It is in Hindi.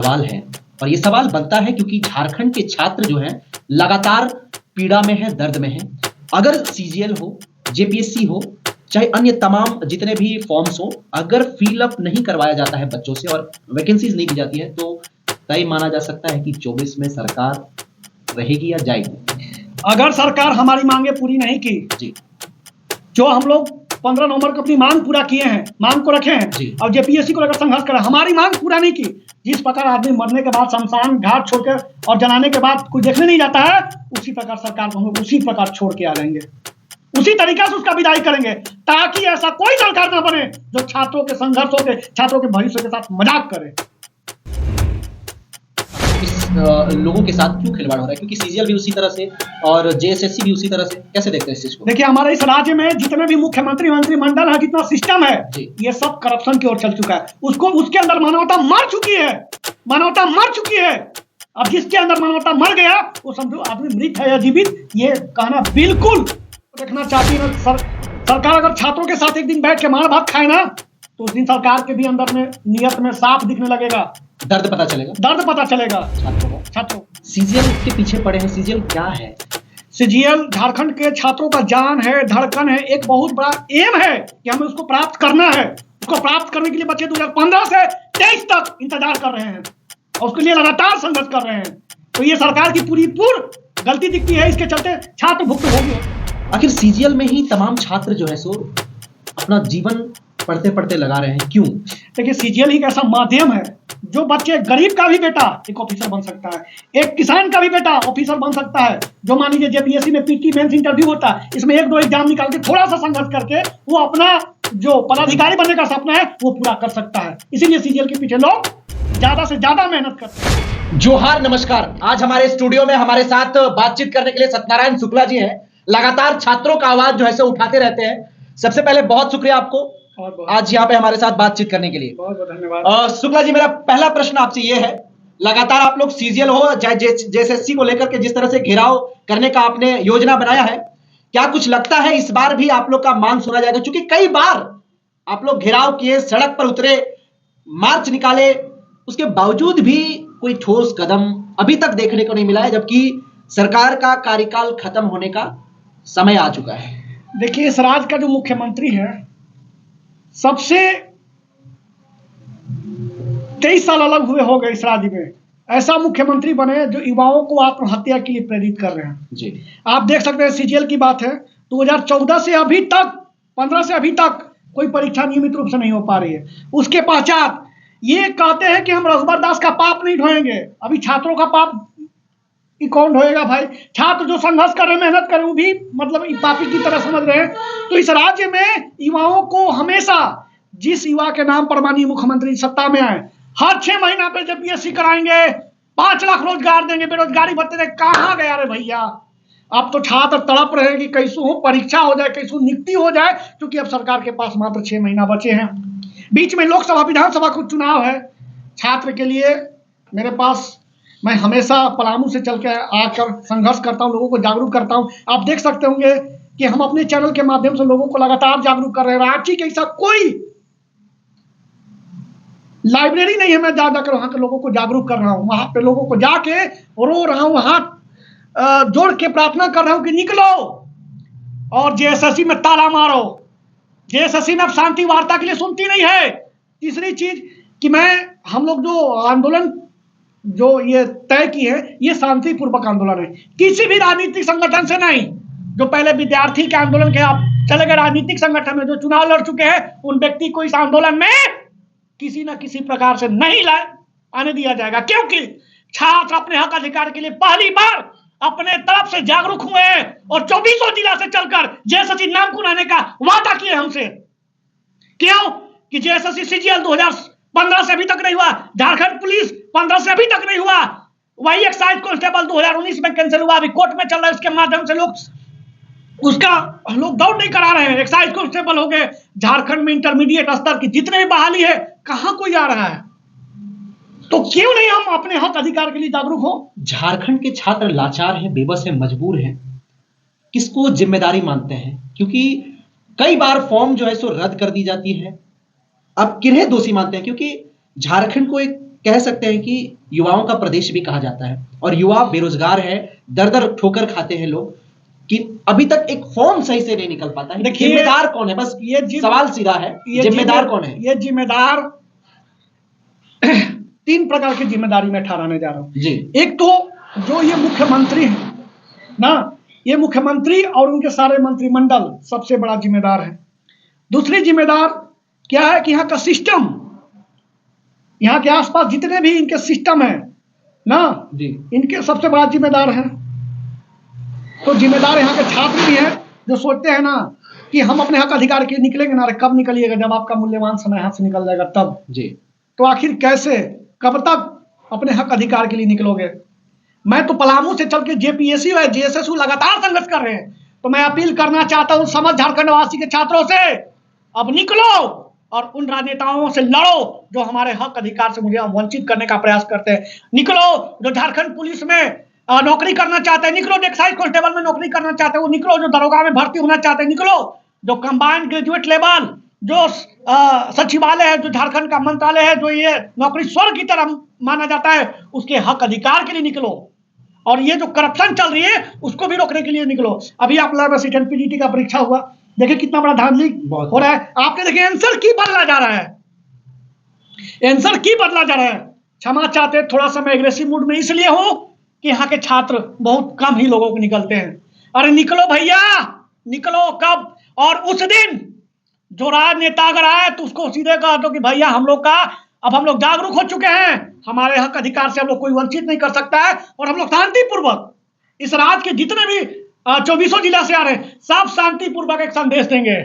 सवाल है और ये सवाल बनता है क्योंकि झारखंड के छात्र जो हैं लगातार पीड़ा में है, दर्द में है। अगर सीजीएल हो, जेपीएससी हो, चाहे अन्य तमाम जितने भी फॉर्म्स हो, अगर फिल अप नहीं करवाया जाता है बच्चों से और वैकेंसीज नहीं दी जाती है तो तय माना जा सकता है कि 24 में सरकार रहेगी या जाएगी। अगर सरकार हमारी मांगे पूरी नहीं की जी, जो हम लोग 15 नवंबर को अपनी मांग पूरा किए हैं, मांग को रखे हैं और जेपीएससी को लेकर संघर्ष कर हमारी मांग पूरा नहीं की, जिस प्रकार आदमी मरने के बाद शमशान घाट छोड़कर और जलाने के बाद कोई देखने नहीं जाता है, उसी प्रकार सरकार को हम लोग उसी प्रकार छोड़ के आ जाएंगे, उसी तरीके से उसका विदाई करेंगे, ताकि ऐसा कोई सरकार न बने जो छात्रों के संघर्षों के, छात्रों के भविष्य के साथ मजाक करे। लोगों के साथ क्यों खिलवाड़ हो रहा है? क्योंकि सीजीएल भी उसी तरह से और जेएसएससी भी उसी तरह से, कैसे देखते हैं इस चीज को? देखिए, हमारे इस राज्य में जितने भी मुख्यमंत्री मंत्रिमंडल है, जितना सिस्टम है, ये सब करप्शन की ओर चल चुका है। उसके अंदर मानवता मर चुकी है, मानवता मर चुकी है। अब जिसके अंदर मानवता मर गया वो समझो आदमी मृत है या जीवित, ये कहना बिल्कुल देखना चाहती है। सरकार अगर छात्रों के साथ एक दिन बैठ के मार भात खाए ना, तो उस दिन सरकार के भी अंदर में नियत में साफ दिखने लगेगा, दर्द पता चलेगा, दर्द पता चलेगा छात्रों। सीजीएल के पीछे पड़े हैं। सीजीएल क्या है? सीजीएल झारखंड के छात्रों का जान है, धड़कन है, एक बहुत बड़ा एम है कि हमें उसको प्राप्त करना है। उसको प्राप्त करने के लिए बच्चे 2015 से 23 तक इंतजार कर रहे हैं और उसके लिए लगातार संघर्ष कर रहे हैं। तो ये सरकार की पूरी गलती दिखती है, इसके चलते छात्र भुक्तभोगी। आखिर सीजीएल में ही तमाम छात्र जो है सो अपना जीवन पढ़ते पढ़ते लगा रहे हैं, क्यों? देखिए, सीजीएल एक ऐसा माध्यम है जो बच्चे, गरीब का भी बेटा एक ऑफिसर बन सकता है, एक किसान का भी बेटा ऑफिसर बन सकता है। जो मान लीजिए जेपीएससी में पीटी मेंस इंटरव्यू होता है, इसमें 1-2 एग्जाम निकाल के थोड़ा सा संघर्ष करके वो अपना जो पदाधिकारी बनने का सपना है वो पूरा कर सकता है। इसीलिए सीजीएल के पीछे लोग ज्यादा से ज्यादा मेहनत करते हैं। जोहार, नमस्कार। आज हमारे स्टूडियो में हमारे साथ बातचीत करने के लिए सत्यनारायण शुक्ला जी हैं। लगातार छात्रों का आवाज जो है सो उठाते रहते हैं। सबसे पहले बहुत शुक्रिया आपको आज यहाँ पे हमारे साथ बातचीत करने के लिए। बहुत बहुत धन्यवाद। शुक्ला जी, मेरा पहला प्रश्न आपसे ये है, लगातार आप लोग सीजीएल हो चाहे जेएसएससी को लेकर के जिस तरह से घेराव करने का आपने योजना बनाया है, क्या कुछ लगता है इस बार भी आप लोग का मांग सुना जाएगा? क्योंकि कई बार आप लोग घेराव किए, सड़क पर उतरे, मार्च निकाले, उसके बावजूद भी कोई ठोस कदम अभी तक देखने को नहीं मिला है, जबकि सरकार का कार्यकाल खत्म होने का समय आ चुका है। देखिए, इस राज्य का जो मुख्यमंत्री है, सबसे 23 साल अलग हुए हो गए इस राज्य में, ऐसा मुख्यमंत्री बने जो युवाओं को आत्महत्या के लिए प्रेरित कर रहे हैं जी। आप देख सकते हैं, सीजीएल की बात है, 2014 से अभी तक, 15 से अभी तक कोई परीक्षा नियमित रूप से नहीं हो पा रही है। उसके पश्चात ये कहते हैं कि हम रघुवर दास का पाप नहीं ढोएंगे। अभी छात्रों का पाप कौन ढोएगा भाई? छात्र जो संघर्ष कर रहे हैं, मेहनत कर रहे हैं, वो भी मतलब पापी की तरह समझ रहे हैं। तो इस राज्य में युवाओं को हमेशा, जिस युवा के नाम पर माननीय मुख्यमंत्री सत्ता में आए, हर 6 महीना पे जेपीएससी कराएंगे, 5 लाख रोजगार देंगे, बेरोजगारी भत्ते देंगे। कहाँ गया रे भैया? अब तो छात्र तड़प रहे हैं कि कैसू परीक्षा हो जाए, कैसू नियुक्ति हो जाए, क्योंकि अब सरकार के पास मात्र 6 महीना बचे हैं। बीच में लोकसभा विधानसभा का चुनाव है। छात्र के लिए मेरे पास, मैं हमेशा पलामू से चल के आकर संघर्ष करता हूँ, लोगों को जागरूक करता हूँ। आप देख सकते होंगे कि हम अपने चैनल के माध्यम से लोगों को लगातार जागरूक कर रहे हैं। रांची के ऐसा कोई लाइब्रेरी नहीं है, मैं जाकर वहां के लोगों को जागरूक कर रहा हूँ। वहां पे लोगों को जाके रो रहा हूँ, हाथ जोड़ के प्रार्थना कर रहा हूँ कि निकलो और जेएसएससी में ताला मारो। जेएसएससी में अब शांति वार्ता के लिए सुनती नहीं है। तीसरी चीज कि हम लोग जो आंदोलन जो ये तय की है, ये शांतिपूर्वक आंदोलन है, किसी भी राजनीतिक संगठन से नहीं। जो पहले विद्यार्थी के आंदोलन के आप चले गए राजनीतिक संगठन में, जो चुनाव लड़ चुके हैं, उन व्यक्ति को इस आंदोलन में किसी न किसी प्रकार से नहीं आने दिया जाएगा, क्योंकि छात्र अपने हक अधिकार के लिए पहली बार अपने तरफ से जागरूक हुए हैं और 24 जिला से चलकर जेएसएससी नाम कुनाने का वादा किए हमसे। क्यों? कि जेएसएससी सीजीएल 2015 से अभी तक नहीं हुआ, झारखंड पुलिस 15 से अभी तक नहीं हुआ, वही एक्साइज कांस्टेबल 2019 में कैंसिल हुआ, अभी कोर्ट में चल रहा है। उसके माध्यम से लोग दौड़ नहीं करा रहे हैं। एक्साइज कांस्टेबल हो गए, झारखंड में इंटरमीडिएट स्तर की जितने भी बहाली है, कहां कोई आ रहा है? तो क्यों नहीं हम अपने हक अधिकार के लिए जागरूक हो? झारखंड के छात्र लाचार हैं, बेबस हैं, मजबूर हैं। किसको जिम्मेदारी मानते हैं? क्योंकि कई बार फॉर्म जो है सो रद्द कर दी जाती है। अब किन्हें दोषी मानते हैं? क्योंकि झारखंड को एक कह सकते हैं कि युवाओं का प्रदेश भी कहा जाता है और युवा बेरोजगार है, दर दर ठोकर खाते हैं लोग कि अभी तक एक फॉर्म सही से नहीं निकल पाता है। देखिए, जिम्मेदार कौन है, बस ये सवाल सीधा है, जिम्मेदार कौन है? ये जिम्मेदार 3 प्रकार की जिम्मेदारी में ठहराने जा रहा हूं जी। एक तो जो ये मुख्यमंत्री है ना, ये मुख्यमंत्री और उनके सारे मंत्रिमंडल सबसे बड़ा जिम्मेदार है। दूसरी जिम्मेदार क्या है कि यहाँ का सिस्टम, यहाँ के आसपास जितने भी इनके सिस्टम है ना जी, इनके सबसे बड़ा जिम्मेदार है। तो जिम्मेदार यहाँ के छात्र भी हैं जो सोचते हैं ना कि हम अपने हक अधिकार के निकलेंगे ना। कब निकलिएगा? जब आपका मूल्यवान समय हाथ से निकल जाएगा तब। जी। तो आखिर कैसे, कब तक अपने हक अधिकार के लिए निकलोगे? मैं तो पलामू से चल के जेपीएससी और जेएसएसयू लगातार संघर्ष कर रहे हैं। तो मैं अपील करना चाहता हूं समस्त झारखंड वासी के छात्रों से, अब निकलो और उन राजनेताओं से लड़ो जो हमारे हक अधिकार से मुझे वंचित करने का प्रयास करते हैं। निकलो जो झारखंड पुलिस में नौकरी करना चाहते हैं, निकलो। जो एक्साइज कांस्टेबल में नौकरी करना चाहते हैं वो निकलो। जो दरोगा में भर्ती होना चाहते हैं निकलो। जो कंबाइंड ग्रेजुएट लेवल, जो सचिवालय है, जो झारखंड का मंत्रालय है, जो ये नौकरी स्वर्ग की तरह माना जाता है, उसके हक अधिकार के लिए निकलो। और ये जो करप्शन चल रही है उसको भी रोकने के लिए निकलो। अभी आप लोग असिस्टेंट पीजीटी का परीक्षा हुआ, देखिए कितना बड़ा धांधली हो रहा है। आपने देखिए आंसर की बदला जा रहा है, आंसर की बदला जा रहा है। क्षमा चाहते थोड़ा सा मैं एग्रेसिव मूड में इसलिए हूं कि यहाँ के छात्र बहुत कम ही लोगों को निकलते हैं। अरे निकलो भैया, निकलो। कब? और उस दिन जो राजनेता अगर आए तो उसको सीधे कह दो कि भैया हम लोग का अब हम लोग जागरूक हो चुके हैं, हमारे हक अधिकार से हम लोग कोई वंचित नहीं कर सकता है और हम लोग शांतिपूर्वक इस राज्य के जितने भी 24 जिला से आ रहे हैं सब शांतिपूर्वक एक संदेश देंगे।